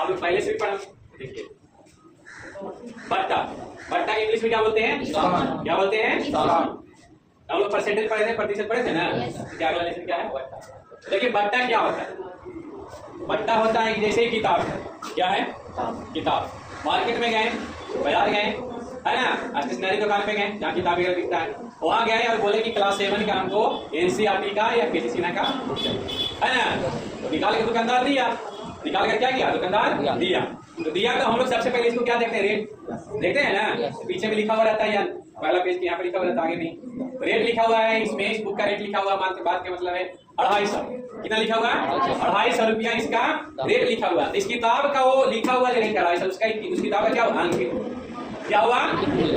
आपने पहले से भी पढ़ा। देखिए बट्टा, बट्टा इंग्लिश में क्या बोलते हैं? क्या बोलते हैं? हम लोग परसेंटेज पढ़े थे, प्रतिशत पढ़े थे ना। क्या अगला लेसन क्या है? बट्टा। देखिए बट्टा क्या होता है? बट्टा होता है जैसे ही किताब है। क्या है? किताब। मार्केट में गए, बाजार गए, है ना, स्टेशनरी दुकान पे गए जहाँ किताब वगैरह बिकता है, वहाँ गए और बोले कि क्लास 7 का हमको एनसीईआरटी का या केसीसी का बुक चाहिए, है ना। तो निकाल के दुकानदार दिया, निकाल कर क्या किया? दुकानदार दिया। तो दिया तो हम लोग सबसे पहले इसको क्या देखते हैं? रेट देखते हैं ना। पीछे में लिखा हुआ रहता है यार, पहला पेज यहाँ पे लिखा हुआ रहता है, आगे नहीं। रेट लिखा हुआ है इसमें, इस बुक का रेट लिखा हुआ है, बात का मतलब है 250। कितना लिखा हुआ है? 250 रुपया इसका रेट लिखा हुआ है। इस किताब का वो लिखा हुआ जो रेट 250, उसका उस किताब का क्या हुआ? अंकित। क्या हुआ?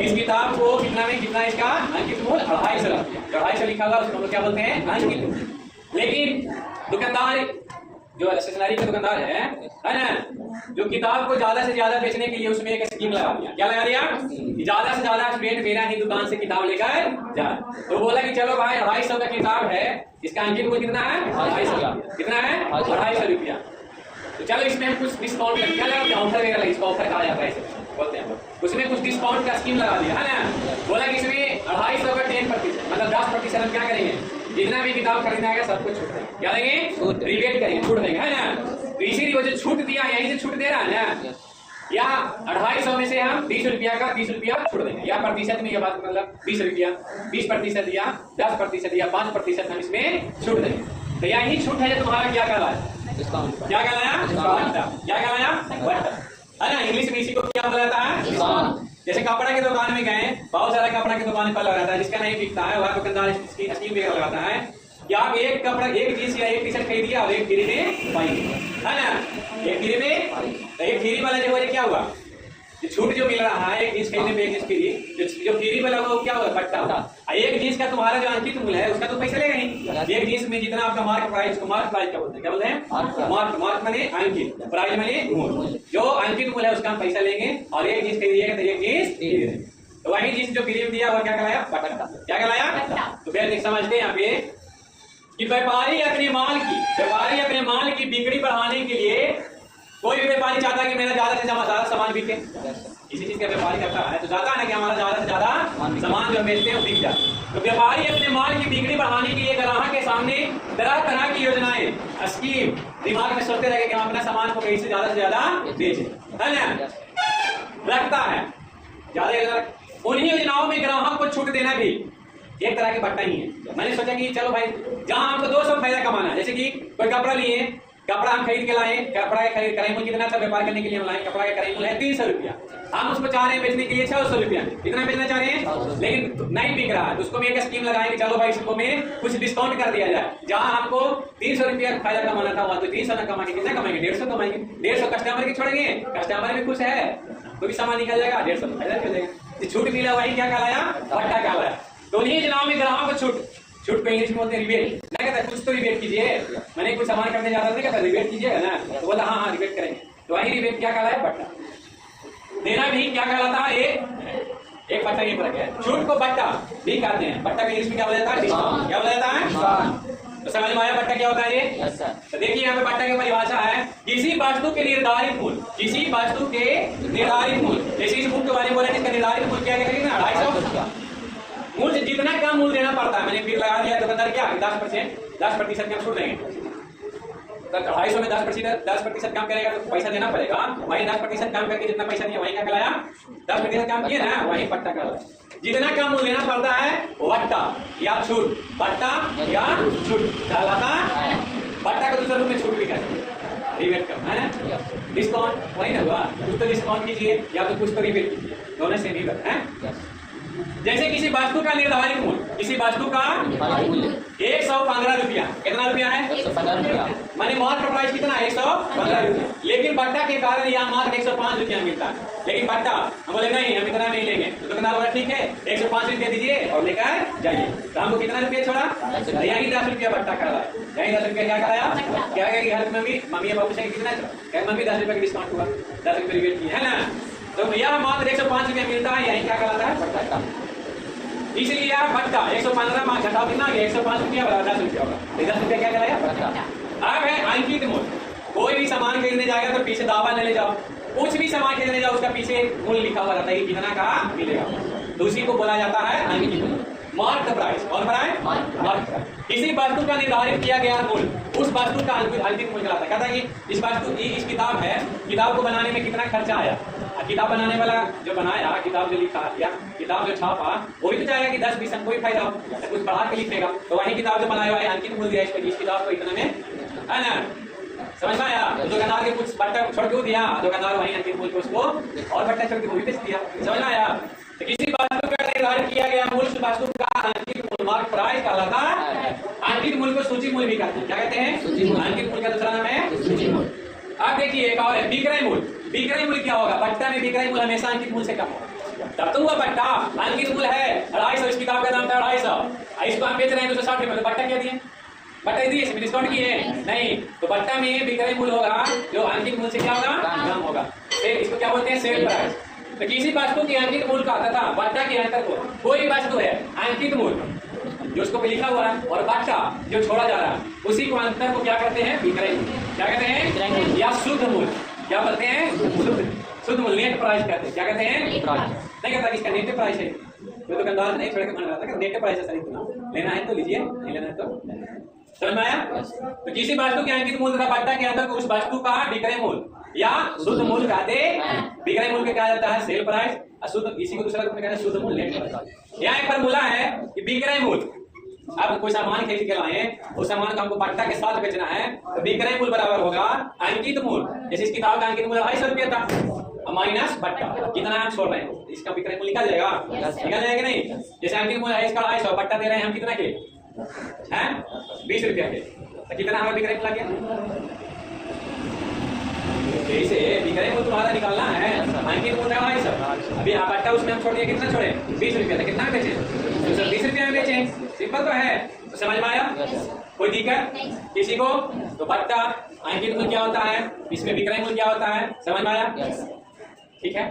इस किताब को कितना में कितना इसका अंकित मूल्य? 250 रुपया। 250 लिखा हुआ उसको हम लोग क्या बोलते हैं? अंकित मूल्य। लेकिन दुकानदार जो स्टेशनरी का दुकानदार है ना, जो किताब को ज्यादा से ज्यादा बेचने के लिए उसमें एक स्कीम लगा दिया। क्या लगा दिया? ज्यादा से ज्यादा स्टूडेंट मेरा ही दुकान से किताब लेकर जाए। तो बोला कि चलो भाई 250 का किताब है, इसका अंकित मूल्य कितना है? 250। कितना है? 250 रुपया। तो चलो इसमें हम कुछ डिस्काउंट क्या लगा दिया? ऑफर वगैरह, इसको ऑफर कहा जाता है बोलते हैं। उसमें कुछ डिस्काउंट का स्कीम लगा दिया, है ना। बोला कि इसमें 250 का 10%, मतलब 10% हम क्या करेंगे? जितना भी किताब खरीदना है सब कुछ छूट देंगे। क्या देंगे? रिबेट करेंगे, छूट देंगे, है ना। तो इसीलिए जो छूट दिया यही से छूट दे रहा है ना, या 250 में से हम 20 रुपया का 20 रुपया छूट देंगे, या प्रतिशत में ये बात मतलब 20 रुपया 20% या 10% या 5% हम इसमें छूट देंगे। तो यही छूट है जो तुम्हारा क्या कहलाया? क्या कहलाया? क्या कहलाया? बट्टा, है ना। इंग्लिश में इसी को क्या बोला जाता है? जैसे कपड़ा की दुकान में गए, बहुत सारा कपड़ा की दुकान पर लगाता है, जिसका नहीं बिकता है वह दुकानदार इसकी स्कीम वगैरह लगाता है कि आप एक कपड़ा, एक जींस या एक टी शर्ट खरीदिए और एक फ्री में पाइए, है ना। एक फ्री में, तो एक फ्री वाला जो है क्या हुआ? छूट जो मिल रहा है एक जींस खरीदने में, एक जींस फ्री, जो फ्री वाला वो क्या हुआ? बट्टा होगा। एक जींस का तुम्हारा जो अंकित मूल्य है उसका तो पैसा लेगा नहीं। एक जींस में जितना आपका मार्क प्राइस, उसको मार्क प्राइस क्या बोलते हैं? क्या बोलते हैं? मार्क माने अंकित, प्राइस माने मूल्य। जो अंकित मूल्य है उसका हम पैसा लेंगे, और एक जींस खरीदिएगा तो एक जींस खरीदेंगे। तो वही जींस जो फ्री में दिया वो क्या कहलाया? बट्टा। क्या कहलाया? तो फिर समझते हैं यहाँ पे कि व्यापारी अपने माल की बिक्री बढ़ाने के लिए, कोई भी व्यापारी चाहता है कि मेरा ज्यादा से ज्यादा सामान बिके। किसी चीज का व्यापारी करता है तो चाहता है ना कि हमारा ज्यादा से ज्यादा सामान जो बेचते हैं बिक जाए। तो व्यापारी अपने माल की बिक्री बढ़ाने के लिए ग्राहक के सामने तरह तरह की योजनाएं, स्कीम दिमाग में सोचते रहे कि हम अपना सामान को कहीं से ज्यादा बेचें, है ना, रखता है ज्यादा। उन्हीं योजनाओं में ग्राहक को छूट देना भी एक तरह की बट्टा ही है। मैंने सोचा कि चलो भाई जहां हमको 200 फायदा कमाना है, जैसे कि कोई कपड़ा लिए, कपड़ा हम खरीद के लाए, कपड़ा का खरीद कराई मूल्य कितना था? व्यापार करने के लिए हम लाए, कपड़ा का कराई मूल्य है 300 रुपया, हम उसको चाह रहे हैं बेचने के लिए 600 रुपया। कितना बेचना चाह रहे हैं? लेकिन नहीं बिक रहा है, तो उसको भी एक स्कीम लगाएंगे, चलो भाई इसको में कुछ डिस्काउंट कर दिया जाए। जहां हमको 300 रुपया फायदा कमाना था वहां तो 300 न कमा के कितना कमाएंगे? 150 कमाएंगे। 150 कस्टमर की छोड़ेंगे, कस्टमर भी खुश है, तो भी सामान निकल जाएगा, 150 फायदा निकल जाएगा। छूट मिला वही क्या कहलाया? बट्टा कहलाया। तो उन्हीं योजनाओं में ग्राहक को छूट पे इंग्लिश में बोलते हैं रिबेट। मैं कहता कुछ तो रिबेट कीजिए, मैंने कुछ सामान करने जा रहा था, कहता रिबेट कीजिएगा ना, तो बोला हाँ रिबेट करेंगे। तो वही रिबेट क्या कहलाया? बट्टा। देना भी क्या कहलाता है? एक बट्टा ये फर्क है। छूट को बट्टा भी कहते हैं। बट्टा के इंग्लिश में क्या बोला जाता है? डिस्काउंट। क्या बोला जाता है? तो समझ में आया बट्टा क्या होता है ये? तो देखिए यहाँ पे बट्टा की परिभाषा है, किसी वस्तु के निर्धारित मूल्य, किसी वस्तु के निर्धारित मूल्य। जैसे इस बुक के बारे में बोला जिसका निर्धारित मूल्य क्या करेंगे ना 250 मूल्य, जितना कम मूल्य देना पड़ता है। मैंने फिर लगा दिया दुकानदार क्या 10% कम छूट देंगे। तो 250 में 10% कम करेगा तो पैसा देना पड़ेगा, वही 10% कम करके जितना पैसा दिया वही क्या कहलाया? 10% कम किया ना, वही बट्टा कहलाया। जितना कम मूल्य देना पड़ता है बट्टा या छूट, बट्टा या छूट कहलाता है। बट्टा को दूसरे रूप में छूट भी कहते हैं, रिबेट का, है ना। डिस्काउंट वही ना हुआ, कुछ तो डिस्काउंट कीजिए या तो कुछ तो रिबेट कीजिए, दोनों से भी है। जैसे किसी वस्तु का निर्धारित मूल्य, किसी वस्तु का 115 रुपया, कितना रुपया है? 115 रुपया, माने मार्क प्राइस कितना है? 115 रुपया। लेकिन बट्टा के कारण यहाँ मार्क 105 रुपया मिलता है। लेकिन बट्टा हम बोले नहीं, हम इतना नहीं लेंगे, तो दुकानदार बोला ठीक है 105 रुपया दीजिए और लेकर जाइए। तो हमको कितना रुपया छोड़ा? यही 10 रुपया बट्टा कर रहा है। यही 10 रुपया क्या कराया? क्या कहेगी हर मम्मी बाबू से कितना छोड़ा? क्या मम्मी 10 रुपया का डिस्काउंट हुआ, 10 रुपया रिबेट किया, है ना। तो यह मात्र 105 रुपया मिलता है, यही क्या कहलाता है? बट्टा। इसलिए यह बट्टा 115 मार्क घटाओ कितना? 105 रुपया 10 रुपया होगा, 10 रुपया क्या कहलाया? बट्टा। अब है अंकित मूल्य। कोई भी सामान खरीदने जाएगा तो पीछे दावा न ले जाओ, कुछ भी सामान खरीदने जाओ उसका पीछे मूल्य लिखा हुआ रहता है कितना का मिलेगा, तो उसी को बोला जाता है अंकित मूल्य, मार्क द प्राइस। कौन बनाए? मार्क। किसी वस्तु का निर्धारित किया गया मूल्य उस वस्तु का अंकित मूल्य कहलाता है। कहता है कि इस वस्तु इस किताब है, किताब को बनाने में कितना खर्चा आया, किताब बनाने वाला जो बनाया, किताब जो लिखा या किताब जो छापा, वो भी तो चाहेगा कि 10-20 कोई फायदा हो, कुछ बढ़ा के लिखेगा, तो वही किताब जो बनाया हुआ है अंकित मूल्य दिया इस किताब को इतना में, है ना? समझ में आया? तो दुकानदार के कुछ बट्टा छोड़ क्यों दिया, दुकानदार वही अंकित मूल्य को उसको और बट्टा छोड़ के वो भी बेच दिया। समझ में आया? तो किसी वस्तु का निर्धारित किया गया मूल्य उस वस्तु का अंकित मूल्य मार्क प्राइस कहलाता है। अंकित मूल्य को सूची मूल्य भी कहते हैं। क्या कहते हैं? अंकित मूल्य का दूसरा नाम है सूची मूल्य। अब देखिए एक और है विक्रय मूल्य। विक्रय मूल्य क्या होगा? बट्टा में विक्रय मूल्य हमेशा अंकित मूल्य से कम होगा। तब तो हुआ बट्टा अंकित मूल्य है 250, इस किताब का दाम था 250, इसको हम बेच रहे हैं 260 रुपए, बट्टा क्या दिए? बट्टा दिए, इसमें डिस्काउंट किए नहीं, तो बट्टा में विक्रय मूल्य होगा जो अंकित मूल्य से क्या होगा? कम होगा। इसको क्या बोलते हैं? Sale price. तो किसी वस्तु के अंकित मूल्य का तथा बट्टा के अंतर को, कोई वस्तु है अंकित मूल्य जो उसको लिखा हुआ है और बट्टा जो छोड़ा जा रहा है, उसी को अंतर को क्या कहते हैं? विक्रय मूल्य। क्या कहते हैं? विक्रय मूल्य या शुद्ध मूल्य। क्या बोलते हैं? शुद्ध मूल्य, नेट प्राइस कहते हैं। क्या कहते हैं? नहीं कहता इसका नेट प्राइस है, तो दुकानदार नहीं छोड़ के मान रहा था कि नेट प्राइस है, सही तो लेना है तो लीजिए, नहीं लेना है तो। समझ में आया? तो किसी वस्तु के अंकित मूल्य तथा बट्टा के अंतर को उस वस्तु का विक्रय मूल्य या शुद्ध मूल्य कहते हैं। विक्रय मूल्य के कहा जाता है सेल प्राइस, और शुद्ध इसी को दूसरा रूप में कहते हैं शुद्ध मूल्य। यहाँ एक फॉर्मूला है कि विक्रय मूल्य, अब कोई सामान खरीद के लाए, उस सामान को हमको बट्टा के साथ बेचना है, तो विक्रय मूल्य बराबर होगा अंकित मूल्य। जैसे इस किताब का अंकित मूल्य 250 रुपया था माइनस बट्टा, कितना हम छोड़ रहे हैं, इसका विक्रय मूल्य निकल जाएगा। निकल जाएगा नहीं? जैसे अंकित मूल्य है इसका 250, बट्टा दे रहे हैं हम कितना के हैं? 20 रुपया के, तो कितना हमारा विक्रय मूल्य गया? जैसे विक्रय मूल्य तुम्हारा निकालना है, अंकित मूल्य 250, अभी आप बट्टा उसमें हम छोड़ दिए, कितना छोड़े? 20 रुपया, तो कितना बेचे? 20 रुपया में बेचे। सिंपल तो है, तो समझ में आया? कोई दिक्कत किसी को? तो बट्टा अंकित मूल्य क्या होता है, इसमें विक्रय मूल्य क्या होता है, समझ में आया? ठीक है।